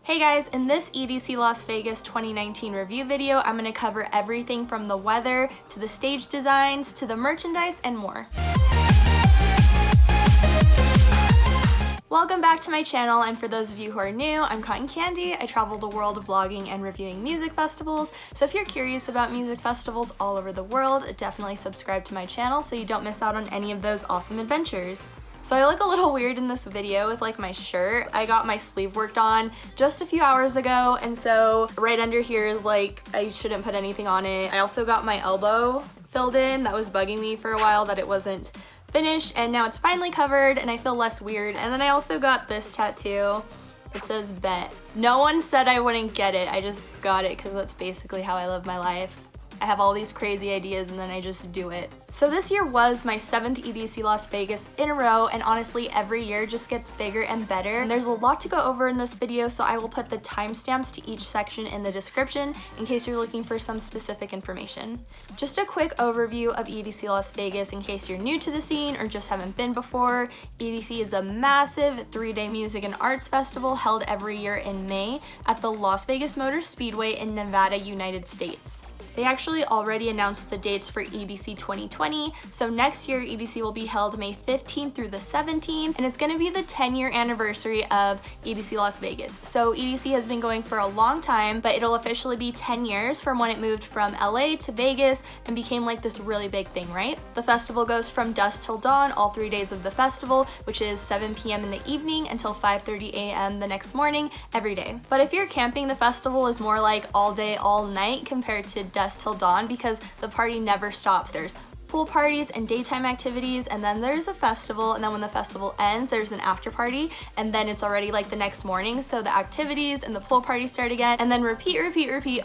Hey guys, in this EDC Las Vegas 2019 review video, I'm going to cover everything from the weather, to the stage designs, to the merchandise, and more. Welcome back to my channel, and for those of you who are new, I'm Cotton Candy. I travel the world vlogging and reviewing music festivals, so if you're curious about music festivals all over the world, definitely subscribe to my channel so you don't miss out on any of those awesome adventures. So I look a little weird in this video with like my shirt. I got my sleeve worked on just a few hours ago, and so right under here is like, I shouldn't put anything on it. I also got my elbow filled in. That was bugging me for a while that it wasn't finished, and now it's finally covered and I feel less weird. And then I also got this tattoo. It says bet. No one said I wouldn't get it. I just got it because that's basically how I live my life. I have all these crazy ideas and then I just do it. So this year was my 7th EDC Las Vegas in a row, and honestly every year just gets bigger and better. And there's a lot to go over in this video, so I will put the timestamps to each section in the description in case you're looking for some specific information. Just a quick overview of EDC Las Vegas in case you're new to the scene or just haven't been before. EDC is a massive 3-day music and arts festival held every year in May at the Las Vegas Motor Speedway in Nevada, United States. They actually already announced the dates for EDC 2020, so next year EDC will be held May 15th through the 17th, and it's going to be the 10-year anniversary of EDC Las Vegas. So EDC has been going for a long time, but it'll officially be 10 years from when it moved from LA to Vegas and became like this really big thing, right? The festival goes from dusk till dawn all 3 days of the festival, which is 7 p.m. in the evening until 5:30 a.m. the next morning every day. But if you're camping, the festival is more like all day, all night compared to dusk till dawn because the party never stops. There's pool parties and daytime activities, and then there's a festival, and then when the festival ends there's an after party, and then it's already like the next morning, so the activities and the pool parties start again, and then repeat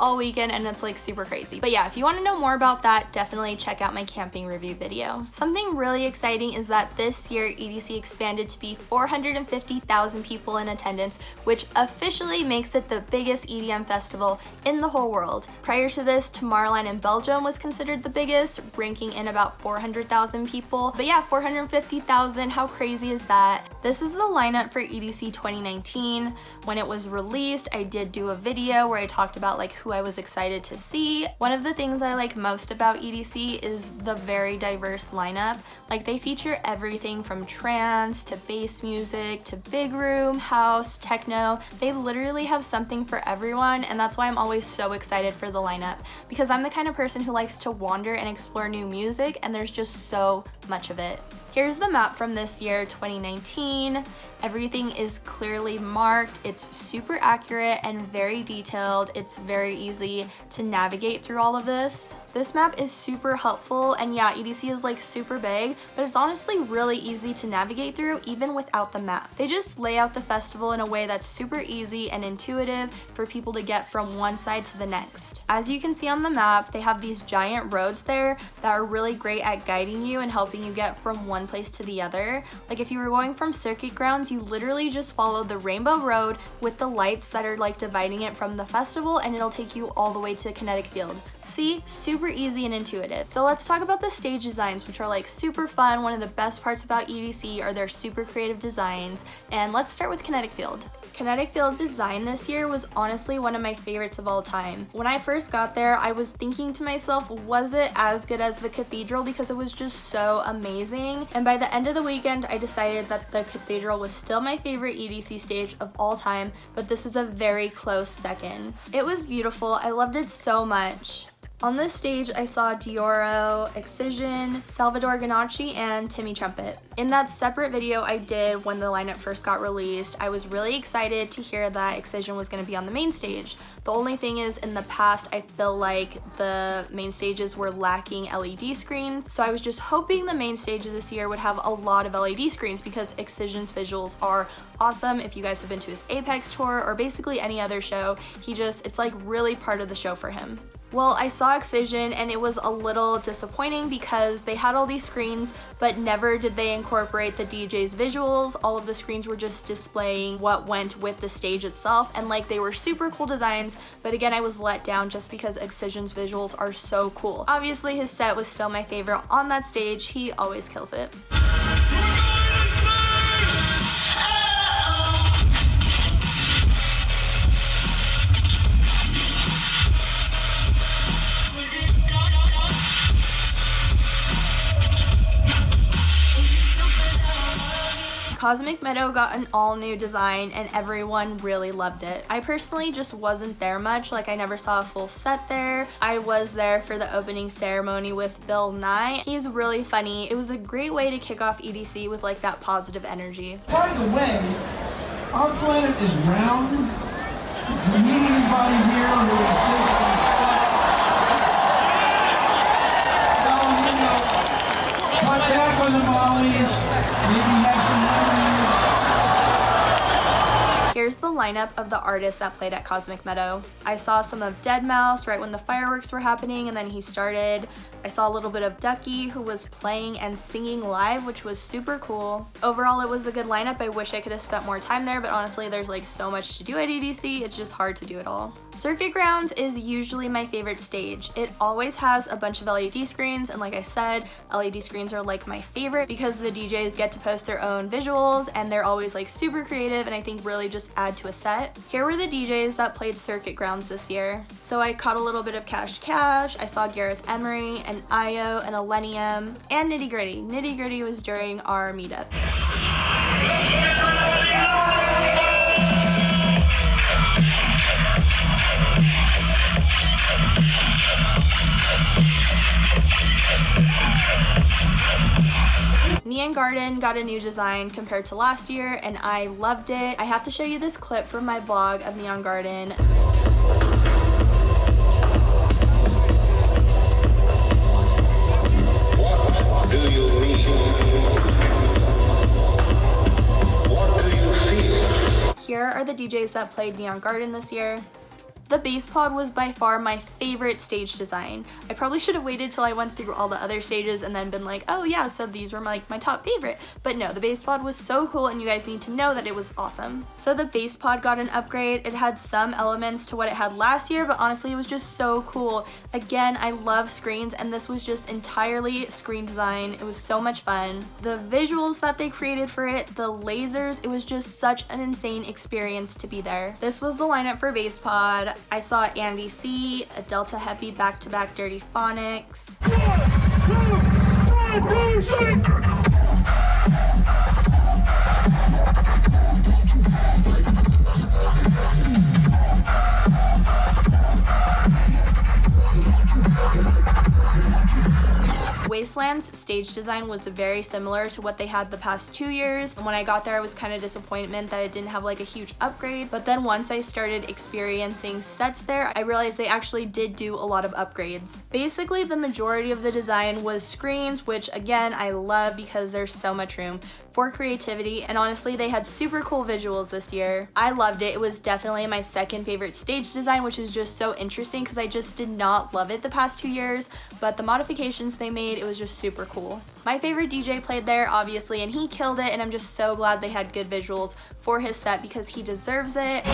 all weekend, and it's like super crazy. But yeah, if you want to know more about that, definitely check out my camping review video. Something really exciting is that this year EDC expanded to be 450,000 people in attendance, which officially makes it the biggest EDM festival in the whole world. Prior to this, Tomorrowland in Belgium was considered the biggest, ranking in about 400,000 people. But yeah, 450,000, how crazy is that? This is the lineup for EDC 2019. When it was released, I did do a video where I talked about like who I was excited to see. One of the things I like most about EDC is the very diverse lineup. Like they feature everything from trance to bass music to big room, house, techno. They literally have something for everyone, and that's why I'm always so excited for the lineup, because I'm the kind of person who likes to wander and explore new music, and there's just so much of it. Here's the map from this year, 2019. Everything is clearly marked. It's super accurate and very detailed. It's very easy to navigate through all of this. This map is super helpful, and yeah, EDC is like super big, but it's honestly really easy to navigate through even without the map. They just lay out the festival in a way that's super easy and intuitive for people to get from one side to the next. As you can see on the map, they have these giant roads there that are really great at guiding you and helping you get from one place to the other. Like if you were going from circuit grounds, you literally just follow the rainbow road with the lights that are like dividing it from the festival, and it'll take you all the way to Kinetic Field. See, super easy and intuitive. So let's talk about the stage designs, which are like super fun. One of the best parts about EDC are their super creative designs, and let's start with Kinetic Field. Kinetic Field's design this year was honestly one of my favorites of all time. When I first got there, I was thinking to myself, was it as good as the Cathedral? Because it was just so amazing. And by the end of the weekend, I decided that the Cathedral was still my favorite EDC stage of all time, but this is a very close second. It was beautiful. I loved it so much. On this stage, I saw Dioro, Excision, Salvador Ganacci, and Timmy Trumpet. In that separate video I did when the lineup first got released, I was really excited to hear that Excision was going to be on the main stage. The only thing is, in the past, I feel like the main stages were lacking LED screens, so I was just hoping the main stages this year would have a lot of LED screens, because Excision's visuals are awesome. If you guys have been to his Apex tour or basically any other show, it's like really part of the show for him. Well, I saw Excision and it was a little disappointing because they had all these screens, but never did they incorporate the DJ's visuals. All of the screens were just displaying what went with the stage itself, and like they were super cool designs, but again, I was let down just because Excision's visuals are so cool. Obviously, his set was still my favorite on that stage. He always kills it. Cosmic Meadow got an all new design and everyone really loved it. I personally just wasn't there much, like I never saw a full set there. I was there for the opening ceremony with Bill Nye. He's really funny. It was a great way to kick off EDC with like that positive energy. By the way, our planet is round. If we need anybody here who insists on cut back on the mollies, maybe have some lemonade. Here's the lineup of the artists that played at Cosmic Meadow. I saw some of Deadmau5 right when the fireworks were happening and then he started. I saw a little bit of Ducky, who was playing and singing live, which was super cool. Overall, it was a good lineup. I wish I could have spent more time there, but honestly, there's like so much to do at EDC, it's just hard to do it all. Circuit Grounds is usually my favorite stage. It always has a bunch of LED screens, and like I said, LED screens are like my favorite because the DJs get to post their own visuals and they're always like super creative and I think really just add to a set. Here were the DJs that played Circuit Grounds this year. So I caught a little bit of Cash Cash, I saw Gareth Emery, and IO, and Illenium, and Nitty Gritty. Nitty Gritty was during our meetup. Neon Garden got a new design compared to last year and I loved it. I have to show you this clip from my blog of Neon Garden. What do you mean? What do you feel? Here are the DJs that played Neon Garden this year. The Basspod was by far my favorite stage design. I probably should have waited till I went through all the other stages and then been like, oh yeah, so these were my top favorite. But no, the Basspod was so cool and you guys need to know that it was awesome. So the Basspod got an upgrade. It had some elements to what it had last year, but honestly it was just so cool. Again, I love screens and this was just entirely screen design. It was so much fun. The visuals that they created for it, the lasers, it was just such an insane experience to be there. This was the lineup for Basspod. I saw Andy C, a Delta Heppy back-to-back Dirty Phonics. Wasteland's stage design was very similar to what they had the past 2 years. And when I got there, I was kind of disappointed that it didn't have like a huge upgrade. But then once I started experiencing sets there, I realized they actually did do a lot of upgrades. Basically, the majority of the design was screens, which again, I love because there's so much room for creativity, and honestly they had super cool visuals this year. I loved it. It was definitely my second favorite stage design, which is just so interesting because I just did not love it the past 2 years, but the modifications they made, it was just super cool. My favorite DJ played there obviously and he killed it, and I'm just so glad they had good visuals for his set because he deserves it.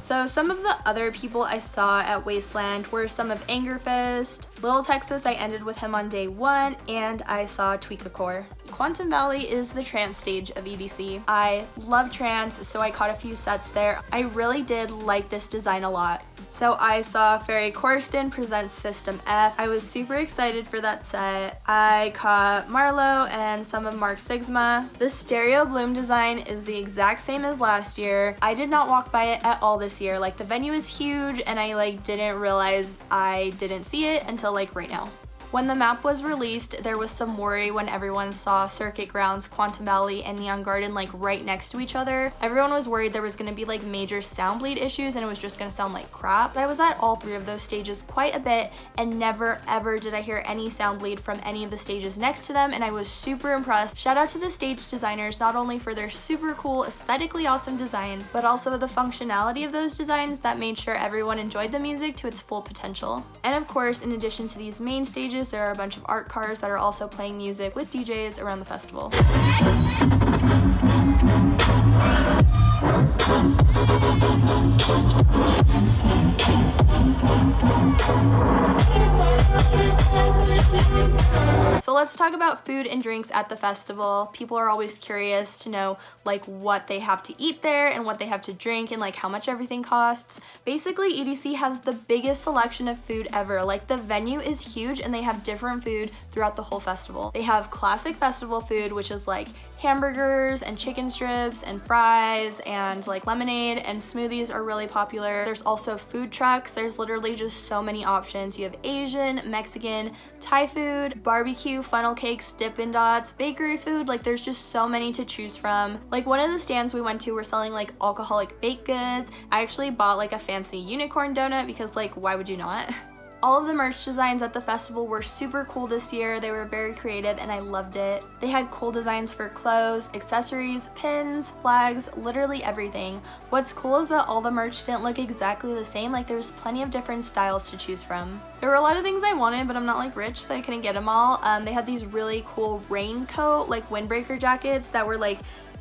So some of the other people I saw at Wasteland were some of Angerfist, Lil Texas, I ended with him on day 1, and I saw Tweakacore. Quantum Valley is the trance stage of EDC. I love trance, so I caught a few sets there. I really did like this design a lot. So I saw Ferry Corsten present System F. I was super excited for that set. I caught Marlowe and some of Mark Sigma. The Stereo Bloom design is the exact same as last year. I did not walk by it at all this year. Like, the venue is huge and I didn't realize I didn't see it until right now. When the map was released, there was some worry when everyone saw Circuit Grounds, Quantum Valley, and Neon Garden right next to each other. Everyone was worried there was going to be major sound bleed issues and it was just going to sound like crap. But I was at all 3 of those stages quite a bit and never ever did I hear any sound bleed from any of the stages next to them, and I was super impressed. Shout out to the stage designers, not only for their super cool, aesthetically awesome designs, but also the functionality of those designs that made sure everyone enjoyed the music to its full potential. And of course, in addition to these main stages, there are a bunch of art cars that are also playing music with DJs around the festival. So let's talk about food and drinks at the festival. People are always curious to know like what they have to eat there and what they have to drink and like how much everything costs. Basically, EDC has the biggest selection of food ever. Like the venue is huge and they have different food throughout the whole festival. They have classic festival food, which is like hamburgers and chicken strips and fries and like lemonade, and smoothies are really popular. There's also food trucks. There's literally just so many options. You have Asian, Mexican, Thai food, barbecue, funnel cakes, Dippin' Dots, bakery food. Like there's just so many to choose from. Like one of the stands we went to were selling like alcoholic baked goods. I actually bought like a fancy unicorn donut because like why would you not? All of the merch designs at the festival were super cool this year. They were very creative and I loved it. They had cool designs for clothes, accessories, pins, flags, literally everything. What's cool is that all the merch didn't look exactly the same. Like there's plenty of different styles to choose from. There were a lot of things I wanted, but I'm not like rich, so I couldn't get them all. They had these really cool raincoat, like windbreaker jackets that were like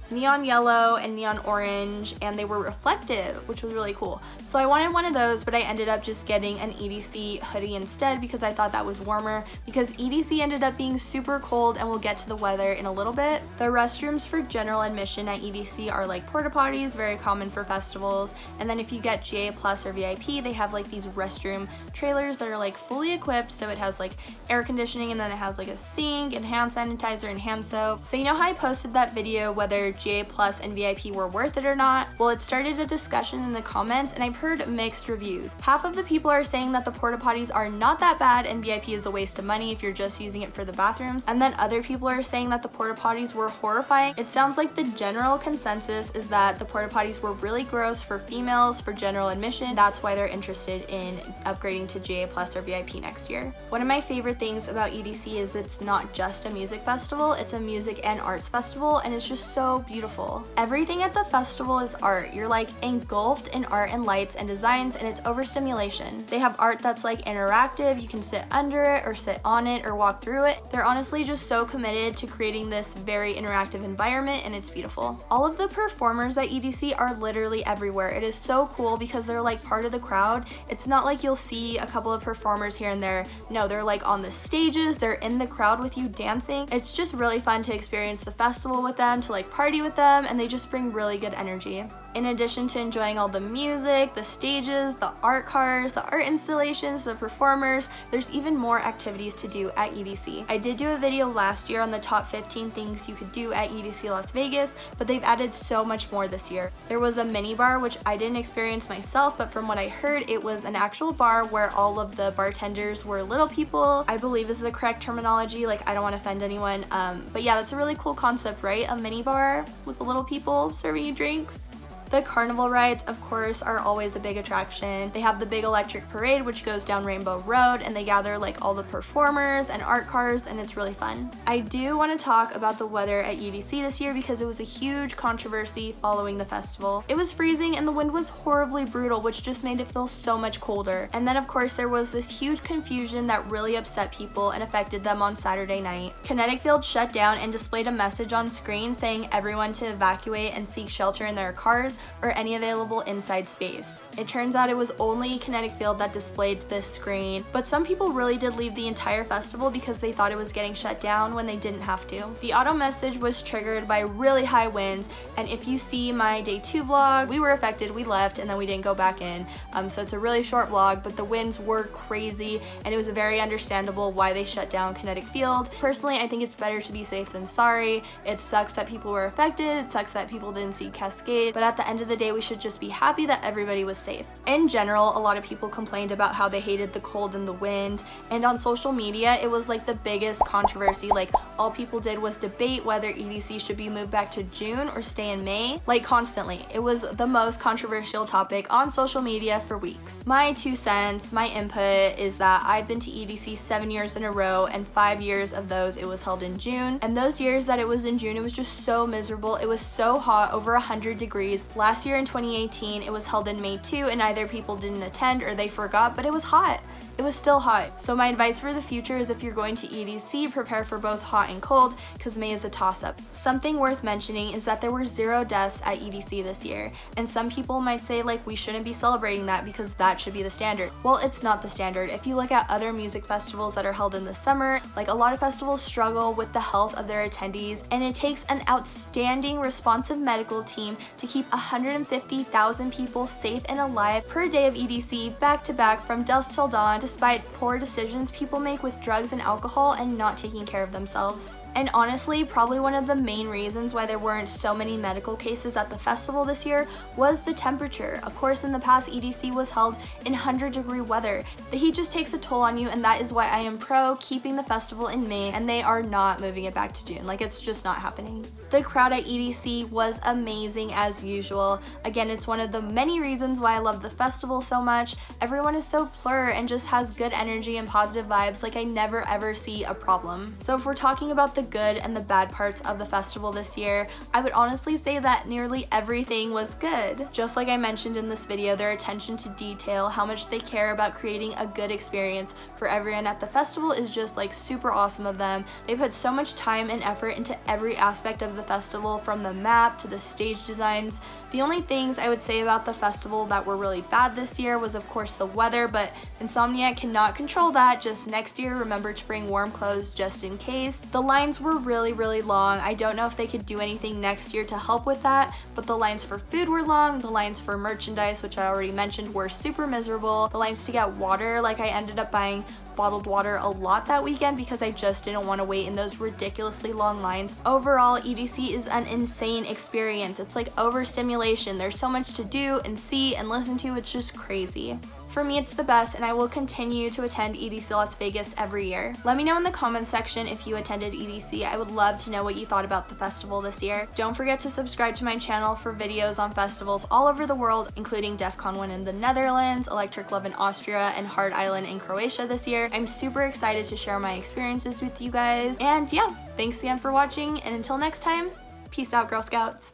neon yellow and neon orange, and they were reflective, which was really cool. So I wanted one of those, but I ended up just getting an EDC hoodie instead because I thought that was warmer, because EDC ended up being super cold, and we'll get to the weather in a little bit. The restrooms for general admission at EDC are like porta potties, very common for festivals, and then if you get GA Plus or VIP, they have like these restroom trailers that are like fully equipped, so it has like air conditioning, and then it has like a sink and hand sanitizer and hand soap. So you know how I posted that video whether GA Plus and VIP were worth it or not? Well, it started a discussion in the comments, and I've heard mixed reviews. Half of the people are saying that the porta potties are not that bad and VIP is a waste of money if you're just using it for the bathrooms, and then other people are saying that the porta potties were horrifying. It sounds like the general consensus is that the porta potties were really gross for females for general admission. That's why they're interested in upgrading to GA Plus or VIP next year. One of my favorite things about EDC is it's not just a music festival, it's a music and arts festival, and it's just so beautiful. Everything at the festival is art. You're like engulfed in art and lights and designs, and it's overstimulation. They have art that's like interactive. You can sit under it or sit on it or walk through it. They're honestly just so committed to creating this very interactive environment, and it's beautiful. All of the performers at EDC are literally everywhere. It is so cool because they're like part of the crowd. It's not like you'll see a couple of performers here and there. No, they're like on the stages, they're in the crowd with you dancing. It's just really fun to experience the festival with them, to like party with them, and they just bring really good energy. In addition to enjoying all the music, the stages, the art cars, the art installations, the performers, there's even more activities to do at EDC. I did do a video last year on the top 15 things you could do at EDC Las Vegas, but they've added so much more this year. There was a mini bar, which I didn't experience myself, but from what I heard, it was an actual bar where all of the bartenders were little people, I believe is the correct terminology. Like, I don't want to offend anyone, but yeah, that's a really cool concept, right? A mini bar with the little people serving you drinks. The carnival rides, of course, are always a big attraction. They have the big electric parade, which goes down Rainbow Road, and they gather like all the performers and art cars, and it's really fun. I do want to talk about the weather at EDC this year because it was a huge controversy following the festival. It was freezing and the wind was horribly brutal, which just made it feel so much colder. And then of course there was this huge confusion that really upset people and affected them on Saturday night. Kinetic Field shut down and displayed a message on screen saying everyone to evacuate and seek shelter in their cars or any available inside space. It turns out it was only Kinetic Field that displayed this screen, but some people really did leave the entire festival because they thought it was getting shut down when they didn't have to. The auto message was triggered by really high winds, and if you see my day 2 vlog, we were affected, we left, and then we didn't go back in. So it's a really short vlog, but the winds were crazy, and it was very understandable why they shut down Kinetic Field. Personally, I think it's better to be safe than sorry. It sucks that people were affected, it sucks that people didn't see Cascade, but at the end of the day, we should just be happy that everybody was safe. In general, a lot of people complained about how they hated the cold and the wind, and on social media, it was like the biggest controversy. Like, all people did was debate whether EDC should be moved back to June or stay in May, like constantly. It was the most controversial topic on social media for weeks. My 2 cents, my input is that I've been to EDC 7 years in a row, and 5 years of those it was held in June, and those years that it was in June, it was just so miserable. It was so hot, over 100 degrees. Last year in 2018, it was held in May too, and either people didn't attend or they forgot, but it was hot. it was still hot. So my advice for the future is if you're going to EDC, prepare for both hot and cold, because May is a toss-up. Something worth mentioning is that there were 0 deaths at EDC this year, and some people might say like we shouldn't be celebrating that because that should be the standard. Well, it's not the standard. If you look at other music festivals that are held in the summer, like a lot of festivals struggle with the health of their attendees, and it takes an outstanding responsive medical team to keep 150,000 people safe and alive per day of EDC back to back from dusk till dawn, despite poor decisions people make with drugs and alcohol and not taking care of themselves. And honestly, probably one of the main reasons why there weren't so many medical cases at the festival this year was the temperature. Of course, in the past, EDC was held in 100-degree weather. The heat just takes a toll on you, and that is why I am pro keeping the festival in May, and they are not moving it back to June. Like, it's just not happening. The crowd at EDC was amazing as usual. Again, it's one of the many reasons why I love the festival so much. Everyone is so plur and just has good energy and positive vibes. Like, I never ever see a problem. So if we're talking about the good and the bad parts of the festival this year, I would honestly say that nearly everything was good. Just like I mentioned in this video, their attention to detail, how much they care about creating a good experience for everyone at the festival is just like super awesome of them. They put so much time and effort into every aspect of the festival, from the map to the stage designs. The only things I would say about the festival that were really bad this year was of course the weather, but Insomniac cannot control that. Just next year, remember to bring warm clothes just in case. The lines were really long. I don't know if they could do anything next year to help with that, but the lines for food were long. The lines for merchandise, which I already mentioned, were super miserable. The lines to get water, like I ended up buying bottled water a lot that weekend because I just didn't want to wait in those ridiculously long lines. Overall, EDC is an insane experience. It's like overstimulation. There's so much to do and see and listen to, it's just crazy. For me, it's the best, and I will continue to attend EDC Las Vegas every year. Let me know in the comments section if you attended EDC. I would love to know what you thought about the festival this year. Don't forget to subscribe to my channel for videos on festivals all over the world, including DEF CON 1 in the Netherlands, Edclv in Austria, and Hard Island in Croatia this year. I'm super excited to share my experiences with you guys. And yeah, thanks again for watching, and until next time, peace out, Girl Scouts.